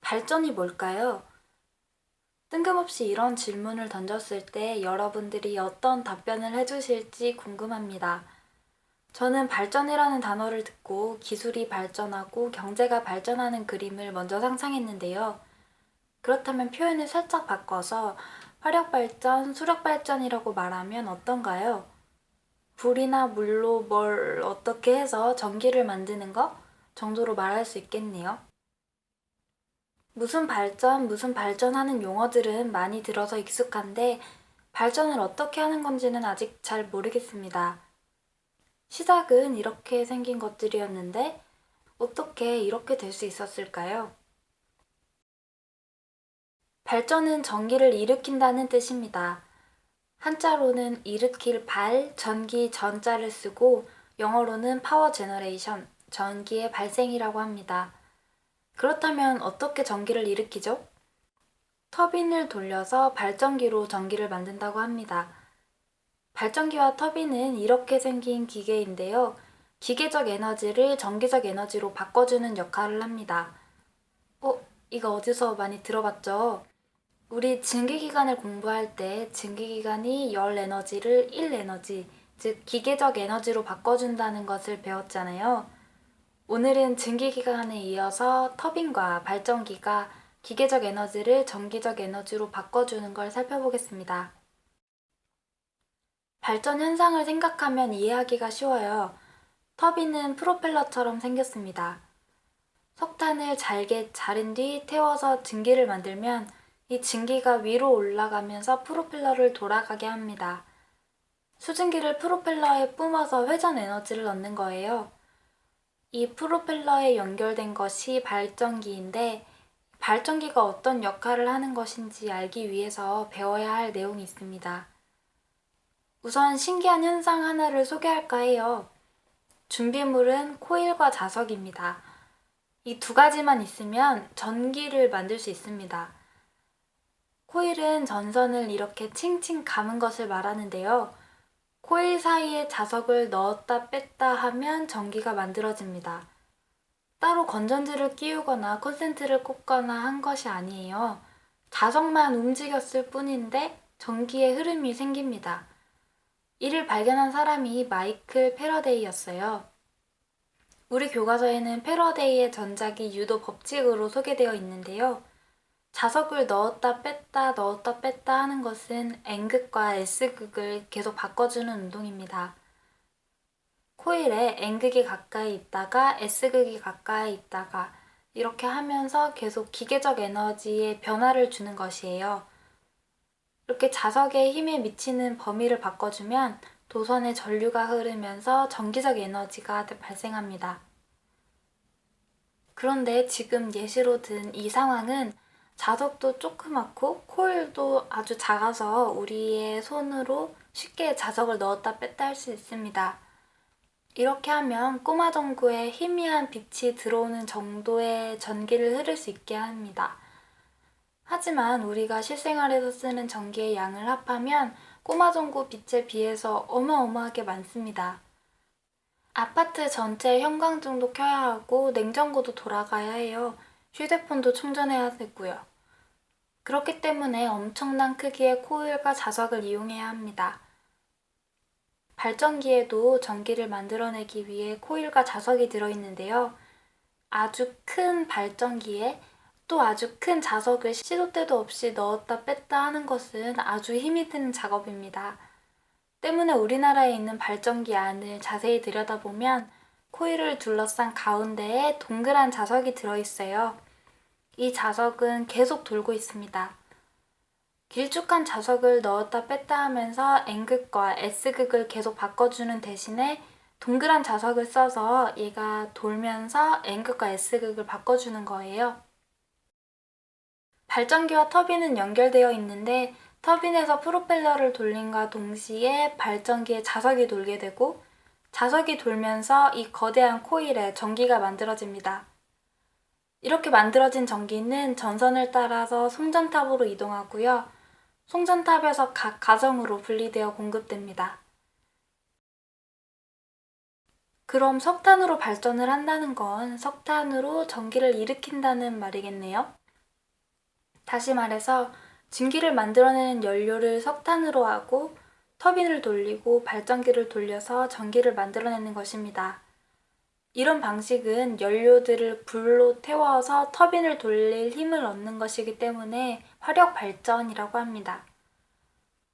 발전이 뭘까요? 뜬금없이 이런 질문을 던졌을 때 여러분들이 어떤 답변을 해주실지 궁금합니다. 저는 발전이라는 단어를 듣고 기술이 발전하고 경제가 발전하는 그림을 먼저 상상했는데요. 그렇다면 표현을 살짝 바꿔서 화력 발전, 수력 발전이라고 말하면 어떤가요? 불이나 물로 뭘 어떻게 해서 전기를 만드는 것 정도로 말할 수 있겠네요. 무슨 발전하는 용어들은 많이 들어서 익숙한데 발전을 어떻게 하는 건지는 아직 잘 모르겠습니다. 시작은 이렇게 생긴 것들이었는데 어떻게 이렇게 될 수 있었을까요? 발전은 전기를 일으킨다는 뜻입니다. 한자로는 일으킬 전기 전자를 쓰고 영어로는 파워 제너레이션, 전기의 발생이라고 합니다. 그렇다면 어떻게 전기를 일으키죠? 터빈을 돌려서 발전기로 전기를 만든다고 합니다. 발전기와 터빈은 이렇게 생긴 기계인데요. 기계적 에너지를 전기적 에너지로 바꿔주는 역할을 합니다. 이거 어디서 많이 들어봤죠? 우리 증기기관을 공부할 때 증기기관이 열 에너지를 일 에너지, 즉 기계적 에너지로 바꿔준다는 것을 배웠잖아요. 오늘은 증기기관에 이어서 터빈과 발전기가 기계적 에너지를 전기적 에너지로 바꿔주는 걸 살펴보겠습니다. 발전 현상을 생각하면 이해하기가 쉬워요. 터빈은 프로펠러처럼 생겼습니다. 석탄을 잘게 자른 뒤 태워서 증기를 만들면 이 증기가 위로 올라가면서 프로펠러를 돌아가게 합니다. 수증기를 프로펠러에 뿜어서 회전 에너지를 얻는 거예요. 이 프로펠러에 연결된 것이 발전기인데 발전기가 어떤 역할을 하는 것인지 알기 위해서 배워야 할 내용이 있습니다. 우선 신기한 현상 하나를 소개할까 해요. 준비물은 코일과 자석입니다. 이 두 가지만 있으면 전기를 만들 수 있습니다. 코일은 전선을 이렇게 칭칭 감은 것을 말하는데요. 코일 사이에 자석을 넣었다 뺐다 하면 전기가 만들어집니다. 따로 건전지를 끼우거나 콘센트를 꽂거나 한 것이 아니에요. 자석만 움직였을 뿐인데 전기의 흐름이 생깁니다. 이를 발견한 사람이 마이클 패러데이였어요. 우리 교과서에는 패러데이의 전자기 유도 법칙으로 소개되어 있는데요. 자석을 넣었다 뺐다 하는 것은 N극과 S극을 계속 바꿔주는 운동입니다. 코일에 N극이 가까이 있다가 S극이 가까이 있다가 이렇게 하면서 계속 기계적 에너지에 변화를 주는 것이에요. 이렇게 자석의 힘에 미치는 범위를 바꿔주면 도선에 전류가 흐르면서 전기적 에너지가 발생합니다. 그런데 지금 예시로 든 이 상황은 자석도 조그맣고 코일도 아주 작아서 우리의 손으로 쉽게 자석을 넣었다 뺐다 할 수 있습니다. 이렇게 하면 꼬마 전구에 희미한 빛이 들어오는 정도의 전기를 흐를 수 있게 합니다. 하지만 우리가 실생활에서 쓰는 전기의 양을 합하면 꼬마 전구 빛에 비해서 어마어마하게 많습니다. 아파트 전체 형광등도 켜야 하고 냉장고도 돌아가야 해요. 휴대폰도 충전해야 되고요. 그렇기 때문에 엄청난 크기의 코일과 자석을 이용해야 합니다. 발전기에도 전기를 만들어내기 위해 코일과 자석이 들어있는데요. 아주 큰 발전기에 또 아주 큰 자석을 시도 때도 없이 넣었다 뺐다 하는 것은 아주 힘이 드는 작업입니다. 때문에 우리나라에 있는 발전기 안을 자세히 들여다보면 코일을 둘러싼 가운데에 동그란 자석이 들어있어요. 이 자석은 계속 돌고 있습니다. 길쭉한 자석을 넣었다 뺐다 하면서 N극과 S극을 계속 바꿔주는 대신에 동그란 자석을 써서 얘가 돌면서 N극과 S극을 바꿔주는 거예요. 발전기와 터빈은 연결되어 있는데 터빈에서 프로펠러를 돌림과 동시에 발전기에 자석이 돌게 되고 자석이 돌면서 이 거대한 코일에 전기가 만들어집니다. 이렇게 만들어진 전기는 전선을 따라서 송전탑으로 이동하고요. 송전탑에서 각 가정으로 분리되어 공급됩니다. 그럼 석탄으로 발전을 한다는 건 석탄으로 전기를 일으킨다는 말이겠네요. 다시 말해서 증기를 만들어내는 연료를 석탄으로 하고 터빈을 돌리고 발전기를 돌려서 전기를 만들어내는 것입니다. 이런 방식은 연료들을 불로 태워서 터빈을 돌릴 힘을 얻는 것이기 때문에 화력 발전이라고 합니다.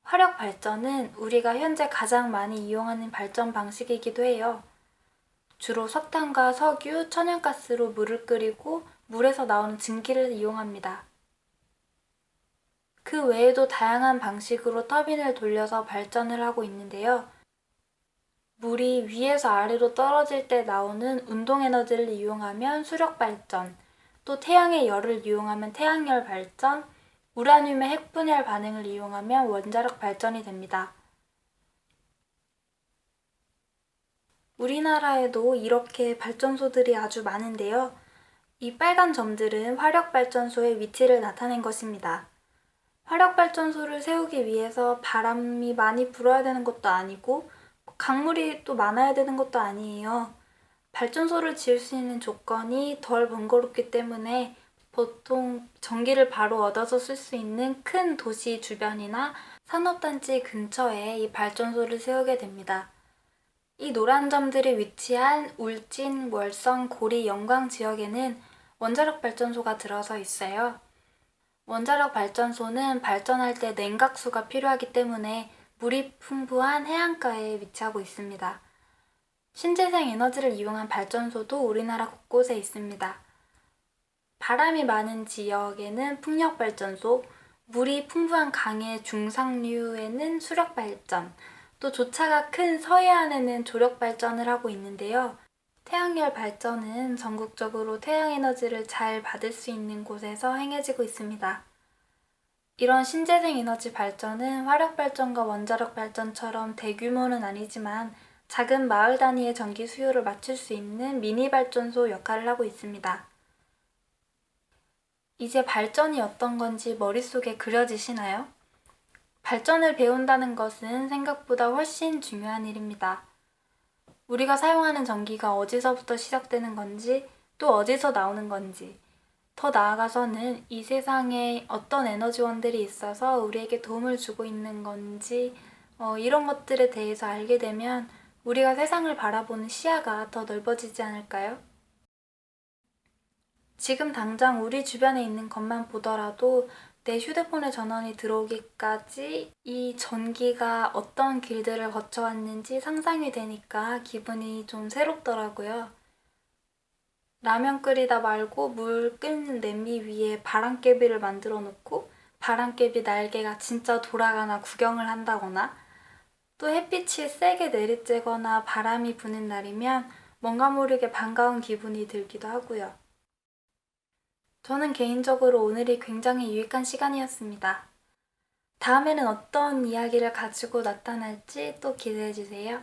화력 발전은 우리가 현재 가장 많이 이용하는 발전 방식이기도 해요. 주로 석탄과 석유, 천연가스로 물을 끓이고 물에서 나오는 증기를 이용합니다. 그 외에도 다양한 방식으로 터빈을 돌려서 발전을 하고 있는데요. 물이 위에서 아래로 떨어질 때 나오는 운동에너지를 이용하면 수력발전, 또 태양의 열을 이용하면 태양열 발전, 우라늄의 핵분열 반응을 이용하면 원자력 발전이 됩니다. 우리나라에도 이렇게 발전소들이 아주 많은데요. 이 빨간 점들은 화력발전소의 위치를 나타낸 것입니다. 화력발전소를 세우기 위해서 바람이 많이 불어야 되는 것도 아니고 강물이 또 많아야 되는 것도 아니에요. 발전소를 지을 수 있는 조건이 덜 번거롭기 때문에 보통 전기를 바로 얻어서 쓸 수 있는 큰 도시 주변이나 산업단지 근처에 이 발전소를 세우게 됩니다. 이 노란 점들이 위치한 울진, 월성, 고리, 영광 지역에는 원자력 발전소가 들어서 있어요. 원자력 발전소는 발전할 때 냉각수가 필요하기 때문에 물이 풍부한 해안가에 위치하고 있습니다. 신재생 에너지를 이용한 발전소도 우리나라 곳곳에 있습니다. 바람이 많은 지역에는 풍력발전소, 물이 풍부한 강의 중상류에는 수력발전, 또 조차가 큰 서해안에는 조력발전을 하고 있는데요. 태양열 발전은 전국적으로 태양에너지를 잘 받을 수 있는 곳에서 행해지고 있습니다. 이런 신재생 에너지 발전은 화력발전과 원자력 발전처럼 대규모는 아니지만 작은 마을 단위의 전기 수요를 맞출 수 있는 미니 발전소 역할을 하고 있습니다. 이제 발전이 어떤 건지 머릿속에 그려지시나요? 발전을 배운다는 것은 생각보다 훨씬 중요한 일입니다. 우리가 사용하는 전기가 어디서부터 시작되는 건지, 또 어디서 나오는 건지, 더 나아가서는 이 세상에 어떤 에너지원들이 있어서 우리에게 도움을 주고 있는 건지, 이런 것들에 대해서 알게 되면 우리가 세상을 바라보는 시야가 더 넓어지지 않을까요? 지금 당장 우리 주변에 있는 것만 보더라도 내 휴대폰에 전원이 들어오기까지 이 전기가 어떤 길들을 거쳐왔는지 상상이 되니까 기분이 좀 새롭더라고요. 라면 끓이다 말고 물 끓는 냄비 위에 바람개비를 만들어 놓고 바람개비 날개가 진짜 돌아가나 구경을 한다거나 또 햇빛이 세게 내리쬐거나 바람이 부는 날이면 뭔가 모르게 반가운 기분이 들기도 하고요. 저는 개인적으로 오늘이 굉장히 유익한 시간이었습니다. 다음에는 어떤 이야기를 가지고 나타날지 또 기대해주세요.